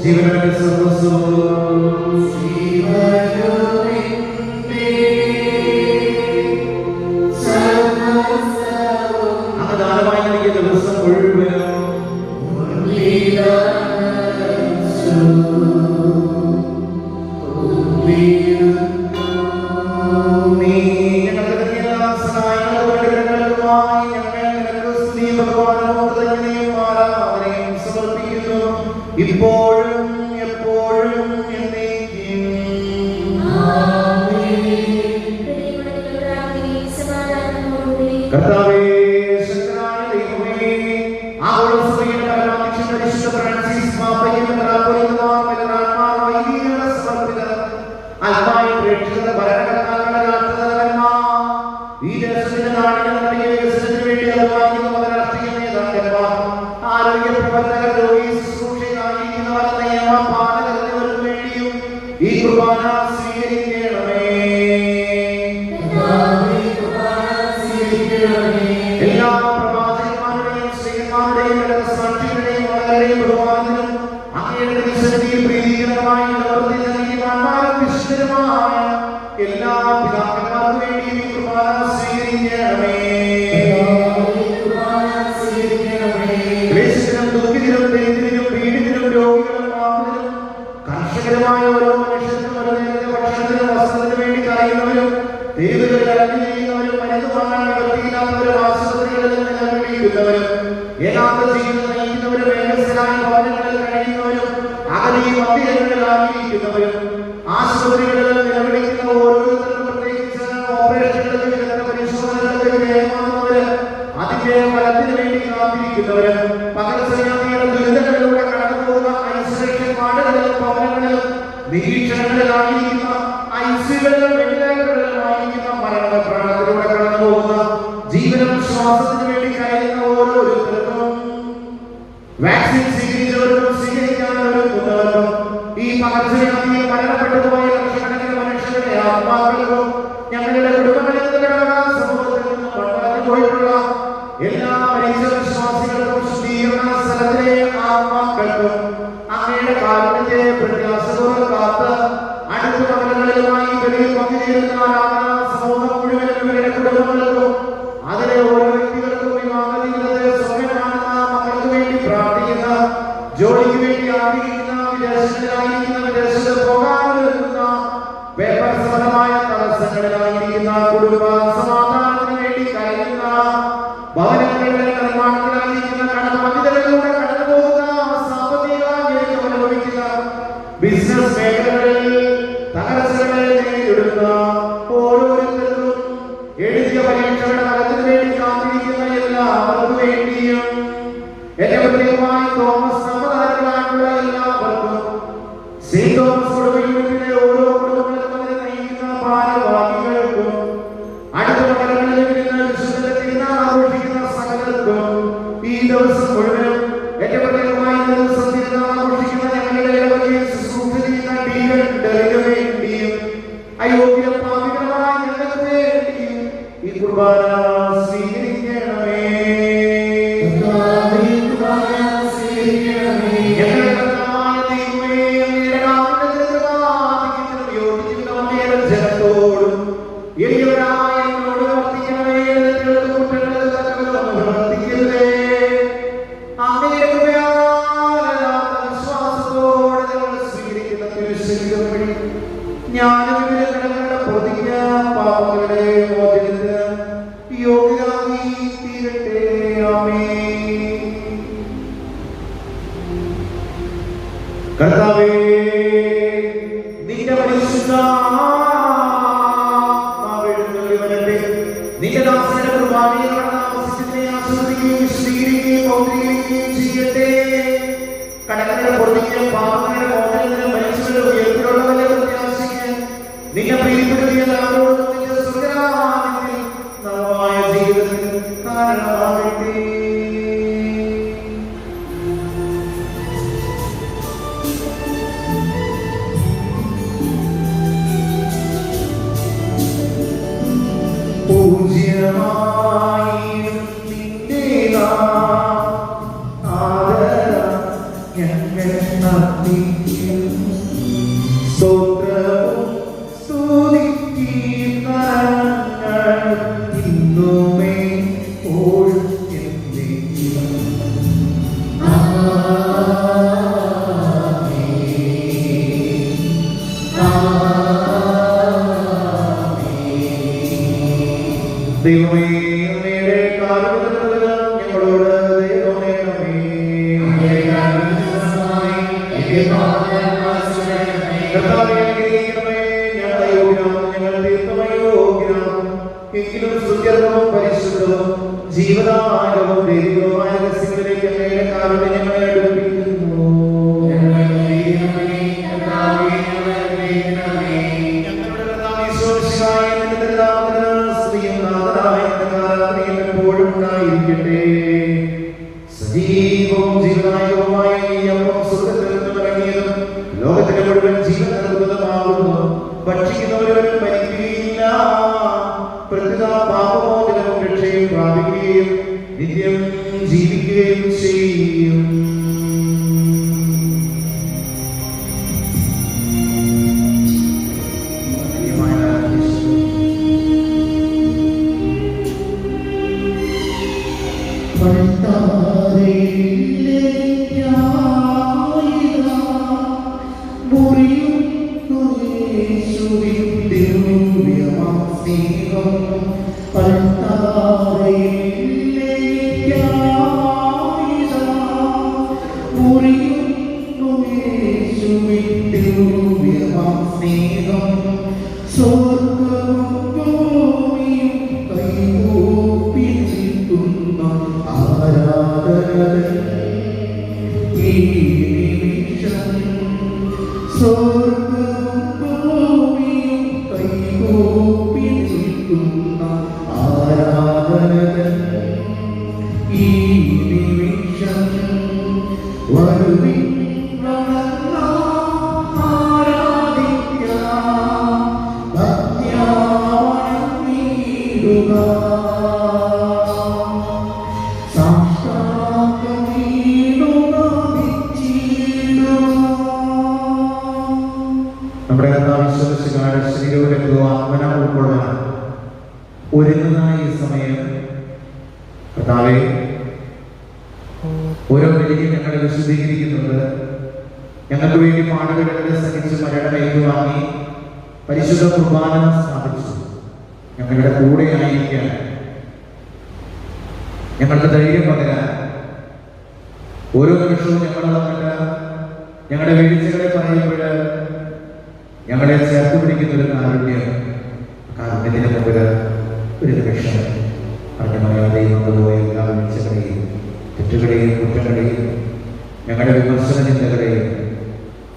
ജീവനോടെ സർവസ്വവും അന്നദാനമായി നൽകിയ ദിവസം മുഴുവനും നീ ഞങ്ങളുടെ എല്ലാ സഹായങ്ങൾക്കുമായി ഞങ്ങൾ നിനക്ക് സ്തുതിയും ബഹുമാനവും കൃതജ്ഞതയും ആരാധനയും സമർപ്പിക്കുന്നു, ഇപ്പോഴും എപ്പോഴും എന്നേക്കും. കർത്താവേ, ശക്തനായ ദൈവമേ, ആഗോളസഭയുടെ പരമാധ്യക്ഷൻ പരിശുദ്ധ ഫ്രാൻസിസ് പാപ്പയും മെത്രാപ്പൊലീത്തമാർ, മെത്രാന്മാർ, വൈദികർ, സമർപ്പിതർ, അൽമായ പ്രേക്ഷിത ഭരണകർത്താക്കളുടെ രാഷ്ട്രതലവന്മാർ, ഈ ദേശത്തിന്റെ നാടിന്റെ നടിക വികസനത്തിന് വേണ്ടി അധ്വാനിക്കുന്ന രാഷ്ട്രീയ നേതാക്കന്മാർ, ആരോഗ്യ പ്രവർത്തകർ, രോഗി ശുശ്രൂഷയിലായിരിക്കുന്നവർ, നിയമപാലകർ എന്നിവർക്കു വേണ്ടിയും ഈ കുർബാന സ്വീകരിക്കണമേ. എല്ലാ പ്രവാചകന്മാരുടെയും സ്ത്രീമാരുടെയും സാക്ഷികളുടെയും മകളുടെയും ബഹുമാനത്തിനും അങ്ങയുടെ വിശുദ്ധിയിൽ പ്രീതികരമായി നിലനിർത്തുന്ന നീതിമാന്മാരും വിശുദ്ധരുമായ എല്ലാ പിതാക്കന്മാർക്കു വേണ്ടിയും ഈ കുർബാന സ്വീകരിക്കണമേ. ക്ലേശത്തിനും ദുഃഖിതരും ദരിദ്രരും പീഡിതരും രോഗികളും പാപികളും കർഷകരുമായ ഓരോ മനുഷ്യർക്കും ഒരു നേരത്തെ ഭക്ഷണത്തിനും വസ്ത്രത്തിനു വേണ്ടി കഴിയുന്നവരും തെരുവുകളിൽ അലഞ്ഞു ചെയ്യുന്നവരും മരുന്ന് വാങ്ങാൻ നിവൃത്തിയില്ലാത്തവരും ആശുപത്രികളിൽ നിലവിളിക്കുന്നവരും ഏകാന്ത ജീവിതം നയിക്കുന്നവരും ഏകസ്ഥരായ ഭവനങ്ങളിൽ കഴിയുന്നവരും അകലെയും മധ്യങ്ങളിൽ ആയിരിക്കുന്നവരും ആശുപത്രികളിൽ നിലവിളിക്കുന്ന ഓരോരുത്തരും പ്രത്യേകിച്ച് ഓപ്പറേഷനുകളിൽ വിദഗ്ധ പരിശോധനകൾക്ക് വിധേയമാകുന്നവര് അതിന്റെ ഫലത്തിന് വേണ്ടി കാത്തിരിക്കുന്നവരും പകൽ സമയങ്ങളുടെ ദുരിതങ്ങളിലൂടെ കടന്നു പോകുന്ന വാക്സിൻ സ്വീകരിച്ചവർക്കും സ്വീകരിക്കാനവർക്കും ഈ പകർച്ചവ്യാധിയിൽ മരണപ്പെട്ടുപോയ ലക്ഷക്കണക്കിന് മനുഷ്യരുടെ ആത്മാക്കൾക്കും ഞങ്ങളുടെ കുടുംബങ്ങളിൽ നിന്ന് കിടക്കാൻ സമൂഹത്തിൽ നിന്ന് പണ്ടാതി പോയിട്ടുള്ള എല്ലാ മരിച്ച വിശ്വാസികൾക്കും ശുദ്ധീകരണ സ്ഥലത്തിലെ ആത്മാക്കൾക്കും അങ്ങയുടെ കാരുണ്യത്തെ പ്രത്യാശപൂർവ്വം കാത്ത് അടുത്ത കവലകളിലുമായി വലിയ പങ്കുചേരുന്ന ആരാധന സമൂഹം മുഴുവനും ഇവരുടെ കുടുംബങ്ങൾക്കും അതിലെ ഓരോ വ്യക്തികൾക്കും വിവാഹ ജീവിതത്തെ സ്വപ്നം കാണുന്ന മക്കൾക്ക് വേണ്ടി പ്രാർത്ഥിക്കുന്ന ജോലിക്ക് വേണ്ടി ആഗ്രഹിക്കുന്ന വിദേശത്തിലായിരിക്കുന്ന വിദേശത്ത് പോകാനിരുന്ന പേപ്പർ സംബന്ധമായ തടസ്സങ്ങളിലായിരിക്കുന്ന കുടുംബ സമാധാനത്തിന് വേണ്ടി കഴിയുന്ന ഭവനങ്ങളുടെ നിർമ്മാണത്തിലായിരിക്കുന്ന കടബാധ്യതകളിലൂടെ കടന്നുപോകുന്ന സാമ്പത്തിക ഞെരുക്കം അനുഭവിക്കുന്ന ബിസിനസ് മേഖലകളിൽ തകർച്ചകളെ നേരിടുന്ന ഓരോരുത്തർക്കും എഴുതിയ പരീക്ഷകളുടെ ഫലത്തിന് വേണ്ടി കാത്തിരിക്കുന്ന എല്ലാവർക്കും വേണ്ടിയും ഏറ്റവും പ്രത്യേകമായി തോമസ് സമ്മതാരങ്ങളായിട്ടുള്ള എല്ലാവർക്കും സെന്റ് തോമസ് കുടുംബത്തിലെ ഓരോ കുടുംബങ്ങൾക്കും അതിനെ നയിക്കുന്ന ഭാരവാഹികൾക്കും അടുത്ത മണ്ഡലങ്ങളിൽ നിന്ന് വിശുദ്ധ തിരുനാൾ ആഘോഷിക്കുന്ന സകലർക്കും ഈ ദിവസം മുഴുവനും ഏറ്റവും പ്രത്യേകമായി ദിവസം തിരുനാൾ ആഘോഷിക്കുന്ന ഞങ്ങളുടെ ഇടവകയിൽ ശുശ്രൂഷ ചെയ്യുന്ന ഡീകൾക്ക് വേണ്ടിയും അയോഗ്യ പാപികളായ ഞങ്ങൾക്ക് വേണ്ടിയും ഈ കുർബാന സ്വീകരിക്കണമേ. ജനത്തോടും എളിയവരായ എന്നോട് വർത്തിക്കണമേ. പ്രവർത്തിക്കരുതേ. അങ്ങയുടെ കൃപയാൽ വിശ്വാസത്തോടെ ഞങ്ങൾ സ്വീകരിക്കുന്ന തിരുശരീരം വഴി ഞാനും കടങ്ങളുടെ പ്രതിജ്ഞ പാപങ്ങളുടെ മോചനത്തിന് യോഗ്യരായി തീരട്ടെ. ആമേൻ. കർത്താവേ, നിന്റെ പരിശുദ്ധ നിന്റെ ദാസന്റെ കുർബാനയിൽ താമസിച്ചതിനെ ആസ്വദിക്കുകയും വിശദീകരിക്കുകയും പൗത്രീകരിക്കുകയും ചെയ്യട്ടെ. കടങ്ങളുടെ പൊറുതിക്ക് പാപങ്ങളുടെ മോചനത്തിന് മനുഷ്യരുടെ ഉയർത്തിലുള്ളവരെ പ്രത്യാശിക്ക് നിന്നെ പ്രീതിപ്പെടുത്തിയ എല്ലാവരോടും നിന്റെ സുഖരാജ്യത്തിൽ നവമായ ജീവിതത്തിന് കാരണമാകട്ടെ. ദൈവമേ, അങ്ങയുടെ കാരുണ്യത്തിൽ ഞങ്ങളോട് ദയതോന്നണമേ. കർത്താവേ, അനുഗ്രഹിക്കണമേ. ഞങ്ങൾ അയോഗ്യരാം, ഞങ്ങൾ തീർത്തും അയോഗ്യരാം. എങ്കിലും സുഖകരവും പരിശുദ്ധവും ജീവദായകവും ദൈവികവുമായ രഹസ്യങ്ങളിലേക്ക് അങ്ങയുടെ കാരുണ്യം ഞങ്ങളെ അടുപ്പിക്കുന്നു. സജീവവും ജീവനായകവുമായ ഈ അപ്പം സ്വർഗ്ഗത്തിൽ നിന്നിറങ്ങിയതും ലോകത്തിന് മുഴുവൻ ജീവൻ നൽകുന്നതുമാകുന്നു. ഭക്ഷിക്കുന്നവരും മരിക്കുകയില്ല, പ്രത്യുത പാപമോചനവും രക്ഷയും പ്രാപിക്കുകയും നിത്യം ജീവിക്കുകയും ചെയ്യും. വരുവിൻ വണങ്ങാം ആരാധിക്കാം ഭക്ത്യാ വണങ്ങിടുക സാഷ്ടാംഗം വീണു നമിച്ചിടുക. നമ്മുടെ കർത്താവിശ്വസിക്കാരുടെ ശരീരവും ആത്മന ഉൾക്കൊള്ളാൻ ഒരുങ്ങുന്ന ഈ സമയം കർത്താവേ, ഓരോ ബലിയും ഞങ്ങളെ വിശദീകരിക്കുന്നുണ്ട്. ഞങ്ങൾക്ക് വേണ്ടി പാടുപെടുന്നത് സഹിച്ച് മരണം ഏറ്റുവാങ്ങി പരിശുദ്ധ കുർബാന സ്ഥാപിച്ചു. ഞങ്ങളുടെ കൂടെ ആയിരിക്കാൻ, ഞങ്ങൾക്ക് ധൈര്യം പകരാൻ, ഓരോ നിമിഷവും ഞങ്ങൾ തമ്മിൽ ഞങ്ങളുടെ വീഴ്ചകളെ പറയുമ്പോൾ ഞങ്ങളെ ചേർത്ത് പിടിക്കുന്ന ഒരു കാരുണ്യത്തിന് മുമ്പിൽ ഒരു നിമിഷം അറിഞ്ഞമറിയാതെയും കൊണ്ടുപോയ എല്ലാ വീഴ്ചകളെയും തെറ്റുകളെയും കുറ്റങ്ങളെയും ഞങ്ങളുടെ വിമർശന ചിന്തകളെയും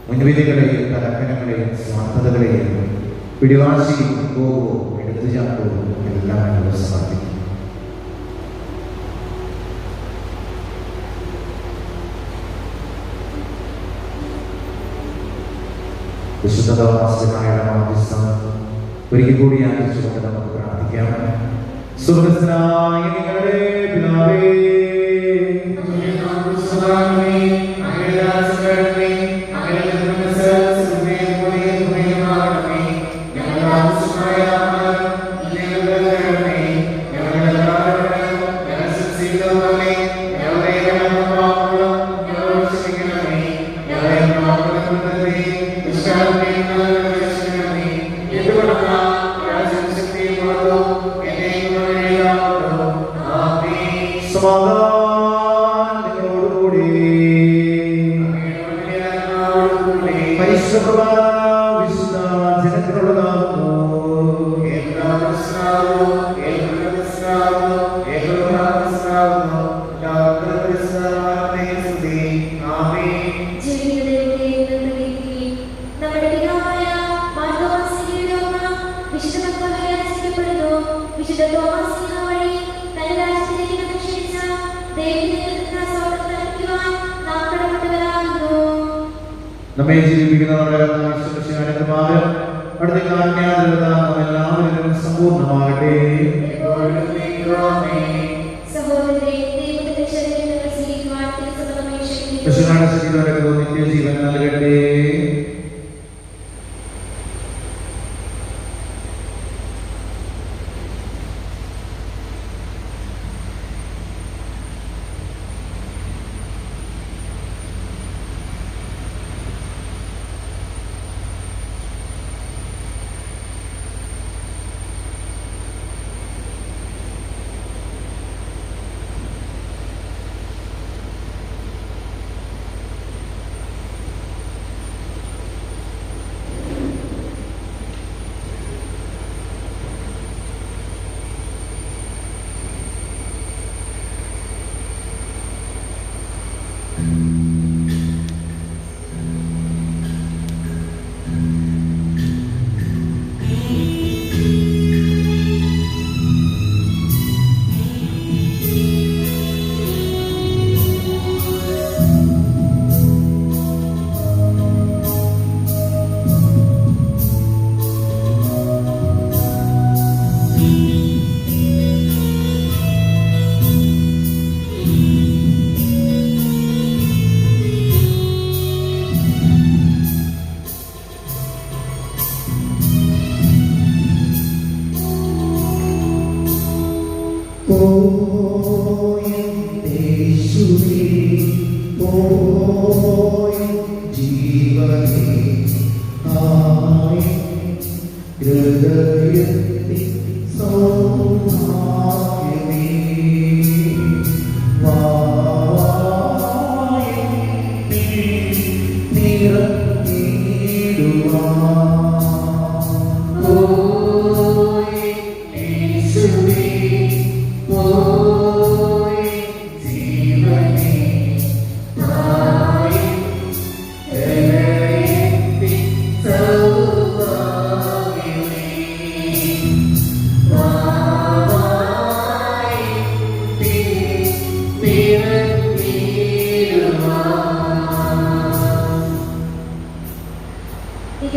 മുൻവിധികളെയും തലക്കനങ്ങളെയും സ്വാർത്ഥതകളെയും പിടിവാശിയും കോപവും എടുത്തുചാട്ടവും എല്ലാം ഞങ്ങൾ സമർപ്പിക്കും. വിശുദ്ധ തോമാശ്ലീഹായുടെ മാധ്യസ്ഥം ഒരിക്കൽ കൂടി ആചരിച്ചുകൊണ്ട് നമുക്ക് പ്രാർത്ഥിക്കാം. സ്വർഗ്ഗസ്ഥനായ ഞങ്ങളുടെ പിതാവേ, സമാധാനത്തോടുകൂടി പരിശുദ്ധ വിശുദ്ധ ജനത്തിനുള്ളതാകുന്നു. നമ്മെ ജീവിപ്പിക്കുന്ന അടുത്ത എല്ലാവരും സമ്പൂർണ്ണമാകട്ടെ. നിത്യജീവൻ നൽകട്ടെ. Amen.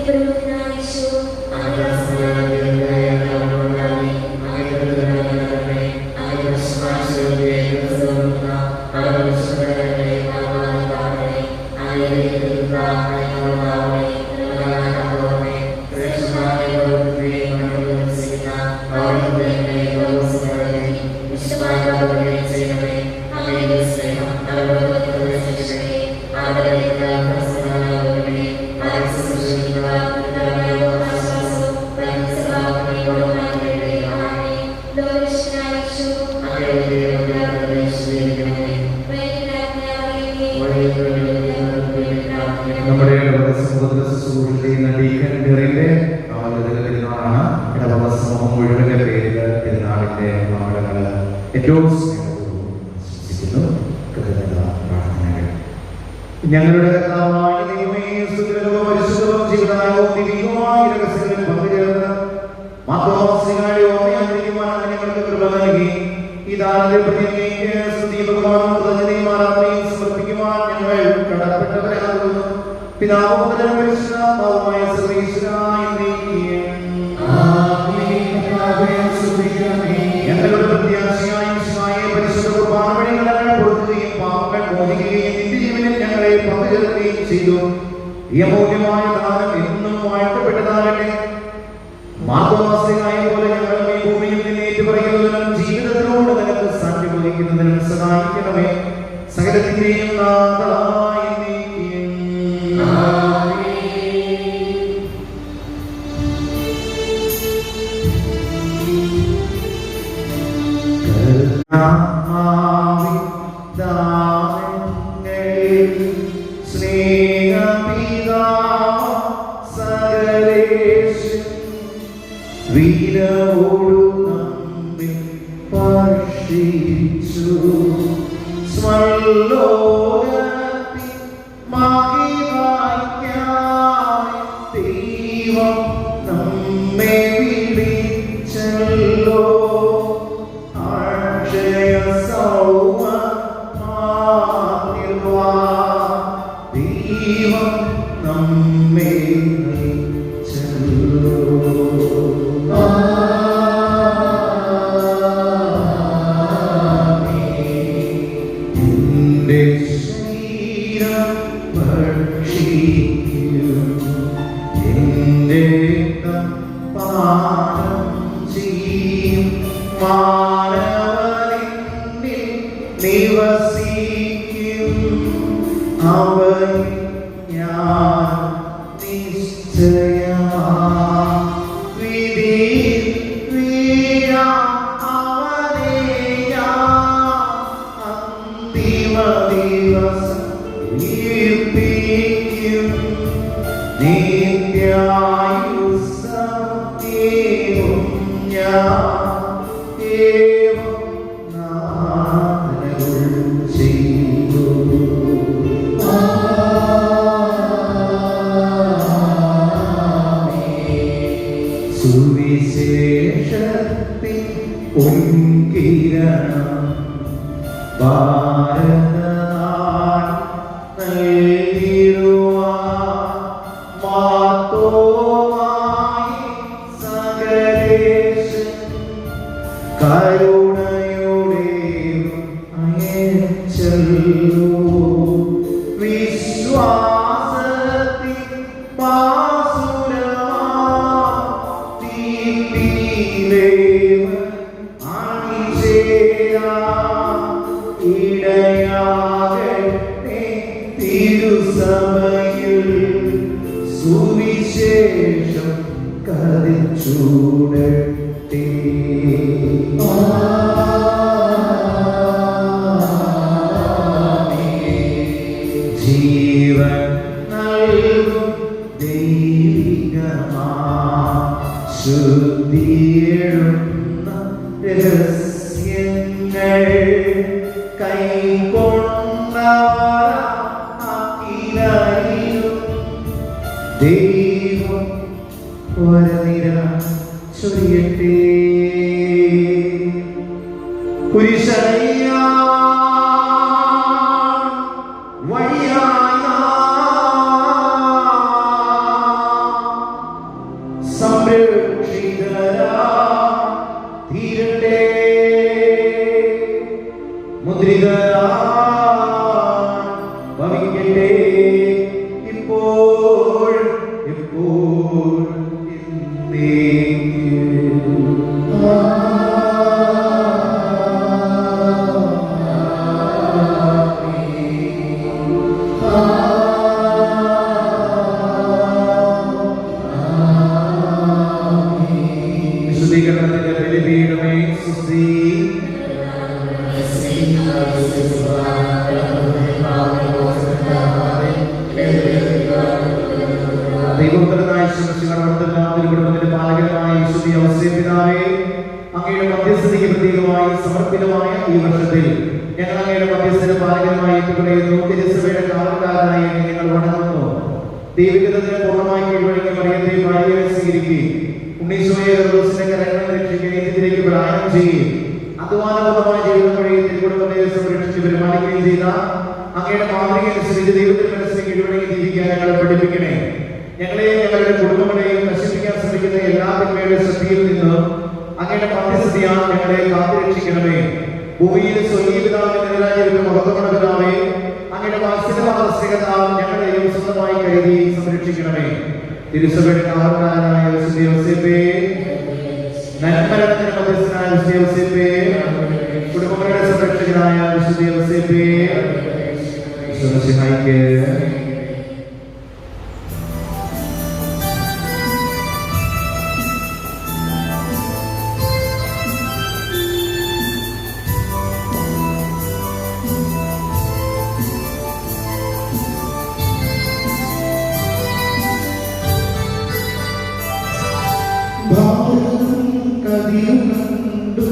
നമ്മുടെ പെരുന്നാളാണ്. ഇടവക സമൂഹം മുഴുവന്റെ പേരിൽ പെരുന്നാളിന്റെ മംഗളങ്ങൾ ഏറ്റവും ഞങ്ങളുടെ കർത്താവായ ദൈവമേ, സുദൃഢവും പരിശുദ്ധവും ജീവദായകവും ദിവ്യവുമായ രഹസ്യങ്ങളിൽ പങ്കുചേർന്ന് മാതൃവാസികളെ ഓർമ്മയായിരിക്കുവാൻ ഞങ്ങൾക്ക് കൃപ നൽകി. ഈ ദാനത്തെ പ്രതിജ്ഞയ്ക്ക് സ്തുതി ബഹുമാനവും കൃതജ്ഞതയും ആരാധനയും സമർപ്പിക്കുവാൻ ഞങ്ങൾ കടപ്പെട്ടവരാകുന്നു. പിതാവും പുത്രനും പരിശുദ്ധാത്മാവുമായ സർവ്വേശ്വരായ ഞങ്ങളുടെ പ്രത്യാശയായ മിശിഹായെ പരിശുദ്ധ കുർബാന വഴി ഞങ്ങൾ കൊടുക്കുകയും പാപങ്ങൾ മോചിക്കുകയും നിത്യജീവനിൽ ഞങ്ങളെ പങ്കുചേർക്കുകയും ചെയ്തു. ഈ അമൂല്യമായ ദാനം എന്നും വാഴ്ത്തപ്പെട്ടതാകട്ടെ. മാതൃവാസികളായ പോലെ ഞങ്ങൾ ഈ ഭൂമിയിൽ നിന്ന് ഏറ്റുപറയുന്നതിനും ജീവിതത്തിനോട് നിനക്ക് സാധ്യം വഹിക്കുന്നതിനും സഹായിക്കണമേ. സകലത്തിന്റെയും നാഥനായ വീരവോടു നമ്മെ സ്പർശിച്ചു. സ്വർലോകത്തിൽ മഹിമയ്ക്കായി ദൈവം നമ്മെ വിളിച്ചല്ലോ. അക്ഷയ സൗമ്യമാ ദൈവം നമ്മെ വിളിച്ചല്ലോ. സുവിശേഷത്തിൻ പൊൻകിരണം ഭാരതനാട് നൽകിടുവാൻ മാതോമായി സകലേശൻ കരുണയോടെ അയച്ചല്ലോ. വിശ്വാസത്തിൻ തിരുസഭയിൽ സുവിശേഷം കതിച്ചൂടട്ടെ. ജീവൻ നൽകും ദൈവികമാ ശുദ്ധിയെഴുന്ന രഹസ്യങ്ങൾ കൈക്കൊണ്ടവരാക്കിലും ദൈവം വരനിര ചൊരിയട്ടെ. കുരിശയ്യ വഴിയായ ദൈവികതയെ പൂർണ്ണമായി കീഴ്വഴങ്ങി മറിയത്തെ ഭാര്യയെ സ്വീകരിക്കുകയും ഉണ്ണീശോയെ ക്രൂശിന്റെ കരങ്ങളിൽ രക്ഷിക്കുകയും ഇതിലേക്ക് പ്രയാണം ചെയ്യുകയും അധ്വാനപൂർവമായ ജീവിതം വഴി തിരുക്കുടുംബത്തെ സംരക്ഷിച്ച് പെരുമാറുകയും ചെയ്ത അങ്ങയുടെ മാതൃകയനുസരിച്ച് ദൈവത്തിന്റെ മനസ്സിനെ കീഴ്വഴങ്ങി ജീവിക്കാൻ ഞങ്ങളെ പഠിപ്പിക്കണേ. ഞങ്ങളെയും ഞങ്ങളുടെ കുടുംബങ്ങളെയും നശിപ്പിക്കാൻ ശ്രമിക്കുന്ന എല്ലാ തിന്മയുടെ ശക്തിയിൽ നിന്ന് അങ്ങയുടെ മധ്യസ്ഥതയാൽ ഞങ്ങളെ കാത്തുരക്ഷിക്കണമേ. ഭൂമിയിൽ സ്വർഗീയ പിതാവിനെതിരായ ഒരു മഹത്വമുള്ള പിതാവേ, അങ്ങയുടെ വാത്സല്യമാനസികതാൽ ഞങ്ങളെയും സ്വന്തമായി കരുതി സംരക്ഷിക്കണമേ. തിരുസഭയുടെ കാവൽക്കാരനായ വിശുദ്ധ യോസേപ്പേ, നന്മരണത്തിന് മധ്യസ്ഥനായ വിശുദ്ധ യോസേപ്പേ, കുടുംബങ്ങളുടെ സംരക്ഷകനായ വിശുദ്ധ യോസേപ്പേ, ഈശോമിശിഹായ്ക്ക് കണ്ടു